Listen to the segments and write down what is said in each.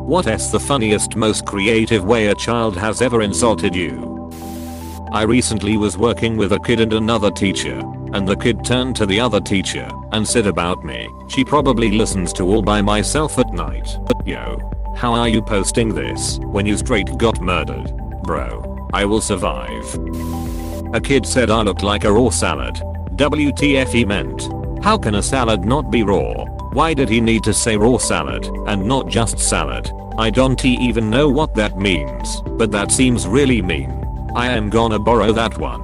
What's the funniest, most creative way a child has ever insulted you? I recently was working with a kid and another teacher, and the kid turned to the other teacher and said about me, "She probably listens to All By Myself at night. Yo, how are you posting this when you straight got murdered? Bro, I will survive." A kid said I looked like a raw salad. WTF he meant. How can a salad not be raw? Why did he need to say raw salad and not just salad? I don't even know what that means, but that seems really mean. I am gonna borrow that one.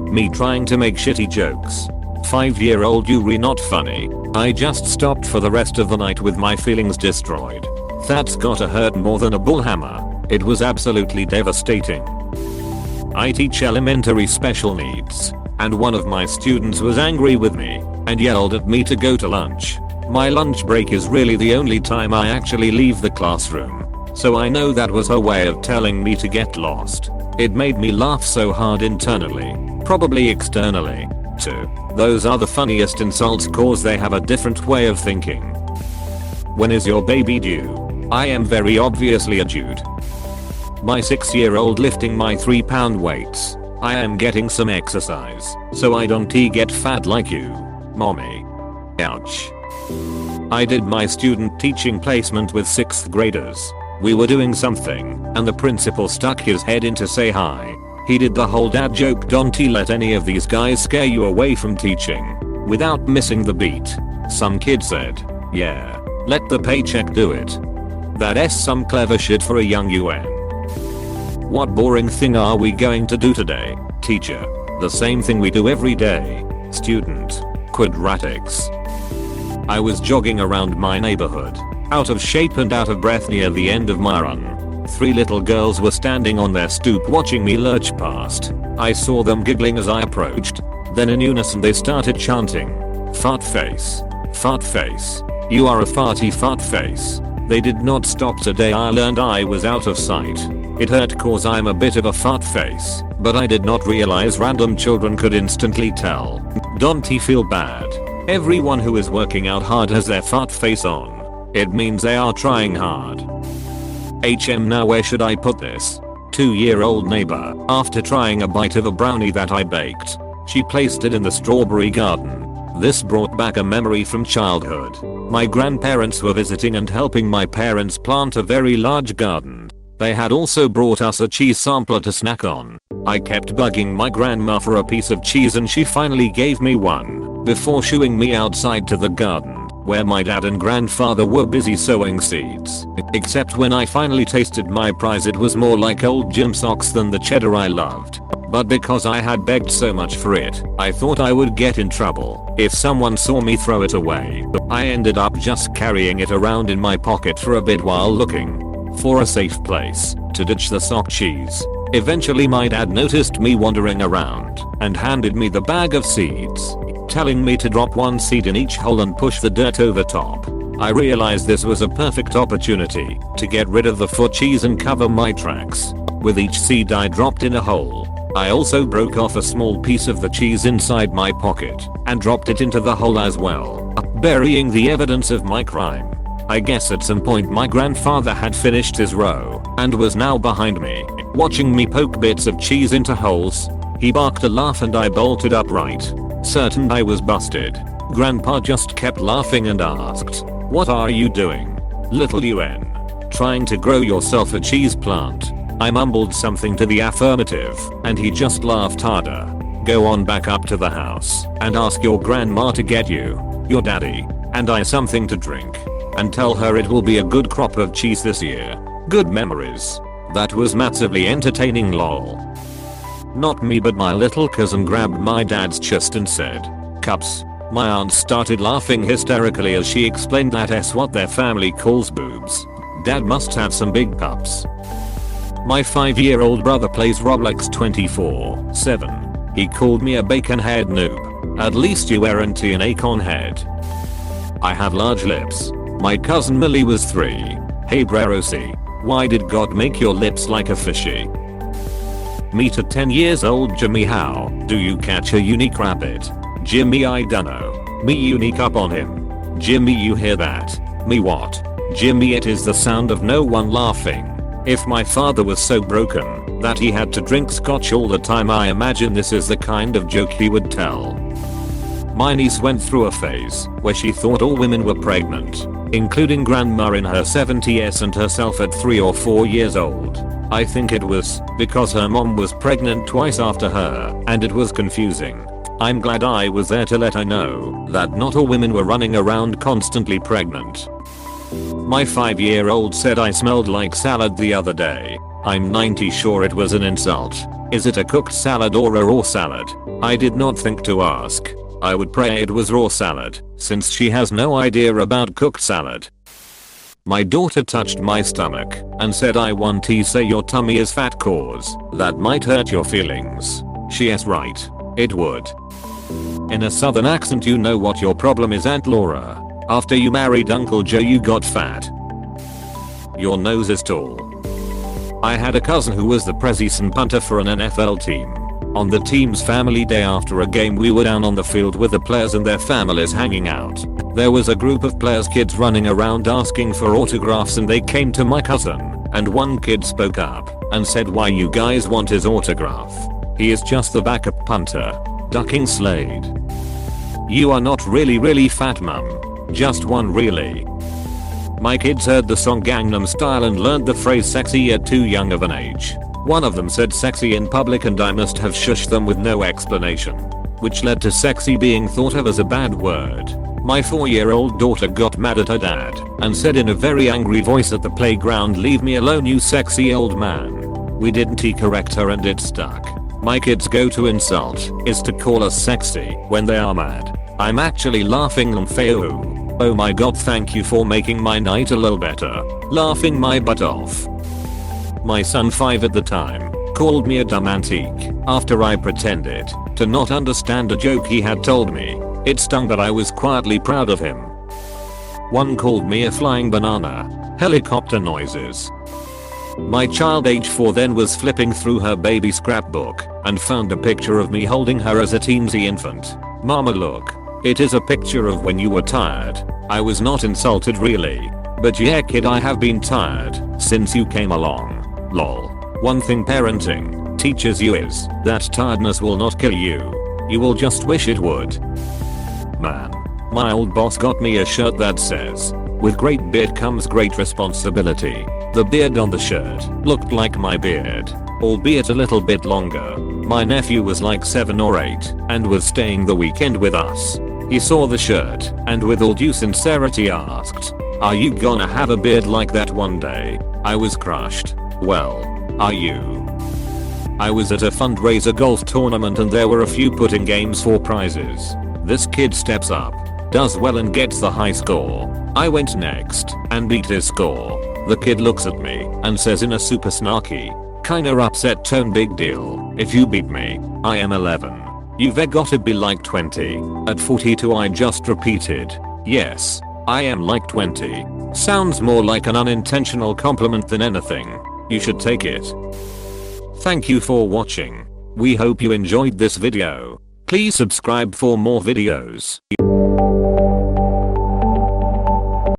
Me trying to make shitty jokes. 5-year-old Yuri not funny. I just stopped for the rest of the night with my feelings destroyed. That's gotta hurt more than a bullhammer. It was absolutely devastating. I teach elementary special needs, and one of my students was angry with me and yelled at me to go to lunch. My lunch break is really the only time I actually leave the classroom, so I know that was her way of telling me to get lost. It made me laugh so hard internally, probably externally, too. Those are the funniest insults cause they have a different way of thinking. When is your baby due? I am very obviously a dude. My 6-year-old lifting my 3-pound weights. I am getting some exercise, so I don't get fat like you, mommy. Ouch. I did my student teaching placement with 6th graders. We were doing something, and the principal stuck his head in to say hi. He did the whole dad joke, "Don't let any of these guys scare you away from teaching," without missing the beat. Some kid said, "Yeah, let the paycheck do it." That's some clever shit for a young UN. What boring thing are we going to do today, teacher? The same thing we do every day. Student. Quadratics. I was jogging around my neighborhood, out of shape and out of breath near the end of my run. 3 little girls were standing on their stoop watching me lurch past. I saw them giggling as I approached. Then in unison they started chanting, "Fart face. Fart face. You are a farty fart face." They did not stop today. I learned I was out of sight. It hurt cause I'm a bit of a fart face, but I did not realize random children could instantly tell. Don't feel bad. Everyone who is working out hard has their fart face on. It means they are trying hard. Now where should I put this? 2-year-old neighbor, after trying a bite of a brownie that I baked, she placed it in the strawberry garden. This brought back a memory from childhood. My grandparents were visiting and helping my parents plant a very large garden. They had also brought us a cheese sampler to snack on. I kept bugging my grandma for a piece of cheese and she finally gave me one, before shooing me outside to the garden, where my dad and grandfather were busy sowing seeds. Except when I finally tasted my prize, it was more like old gym socks than the cheddar I loved. But because I had begged so much for it, I thought I would get in trouble if someone saw me throw it away. I ended up just carrying it around in my pocket for a bit while looking for a safe place to ditch the sock cheese. Eventually my dad noticed me wandering around and handed me the bag of seeds, telling me to drop 1 seed in each hole and push the dirt over top. I realized this was a perfect opportunity to get rid of the foot cheese and cover my tracks. With each seed I dropped in a hole, I also broke off a small piece of the cheese inside my pocket and dropped it into the hole as well, burying the evidence of my crime. I guess at some point my grandfather had finished his row and was now behind me, watching me poke bits of cheese into holes. He barked a laugh and I bolted upright, certain I was busted. Grandpa just kept laughing and asked, "What are you doing, little UN? Trying to grow yourself a cheese plant?" I mumbled something to the affirmative, and he just laughed harder. "Go on back up to the house and ask your grandma to get you, your daddy, and I something to drink. And tell her it will be a good crop of cheese this year. Good memories." That was massively entertaining, lol. Not me, but my little cousin grabbed my dad's chest and said, "Cups." My aunt started laughing hysterically as she explained that's what their family calls boobs. Dad must have some big cups. My 5-year-old brother plays Roblox 24/7. He called me a bacon-haired noob. At least you weren't an acorn head. I have large lips. My cousin Millie was 3. Hey Brerosi, why did God make your lips like a fishy? Meet a 10 years old Jimmy. How do you catch a unique rabbit? Jimmy, I dunno. Me unique up on him. Jimmy, you hear that? Me what? Jimmy, it is the sound of no one laughing. If my father was so broken that he had to drink scotch all the time, I imagine this is the kind of joke he would tell. My niece went through a phase where she thought all women were pregnant, including grandma in her 70s and herself at 3 or 4 years old. I think it was because her mom was pregnant twice after her and it was confusing. I'm glad I was there to let her know that not all women were running around constantly pregnant. My 5-year-old said I smelled like salad the other day. I'm 90 sure it was an insult. Is it a cooked salad or a raw salad? I did not think to ask. I would pray it was raw salad, since she has no idea about cooked salad. My daughter touched my stomach and said, I want to say your tummy is fat cause that might hurt your feelings. She is right. It would. In a southern accent, you know what your problem is, Aunt Laura. After you married Uncle Joe you got fat. Your nose is tall. I had a cousin who was the preseason punter for an NFL team. On the team's family day after a game, we were down on the field with the players and their families hanging out. There was a group of players' kids running around asking for autographs, and they came to my cousin, and one kid spoke up and said, why you guys want his autograph? He is just the backup punter. Ducking Slade. You are not really fat, mum. Just one really. My kids heard the song Gangnam Style and learned the phrase sexy at too young of an age. One of them said sexy in public and I must have shushed them with no explanation, which led to sexy being thought of as a bad word. My 4-year-old daughter got mad at her dad and said in a very angry voice at the playground, leave me alone you sexy old man. We didn't correct her and it stuck. My kids' go-to insult is to call us sexy when they are mad. I'm actually laughing on Feo. Oh my god, thank you for making my night a little better. Laughing my butt off. My son, 5 at the time, called me a dumb antique after I pretended to not understand a joke he had told me. It stung, but I was quietly proud of him. One called me a flying banana. Helicopter noises. My child, age 4, then was flipping through her baby scrapbook and found a picture of me holding her as a teensy infant. Mama, look. It is a picture of when you were tired. I was not insulted really. But yeah kid, I have been tired since you came along. Lol. One thing parenting teaches you is that tiredness will not kill you. You will just wish it would. Man. My old boss got me a shirt that says, with great beard comes great responsibility. The beard on the shirt looked like my beard, albeit a little bit longer. My nephew was like 7 or 8 and was staying the weekend with us. He saw the shirt and with all due sincerity asked, are you gonna have a beard like that one day? I was crushed. Well, are you? I was at a fundraiser golf tournament and there were a few putting games for prizes. This kid steps up, does well and gets the high score. I went next and beat his score. The kid looks at me and says in a super snarky, kinda upset tone, big deal. If you beat me, I am 11. You've gotta be like 20. At 42 I just repeated, yes, I am like 20. Sounds more like an unintentional compliment than anything. You should take it. Thank you for watching. We hope you enjoyed this video. Please subscribe for more videos.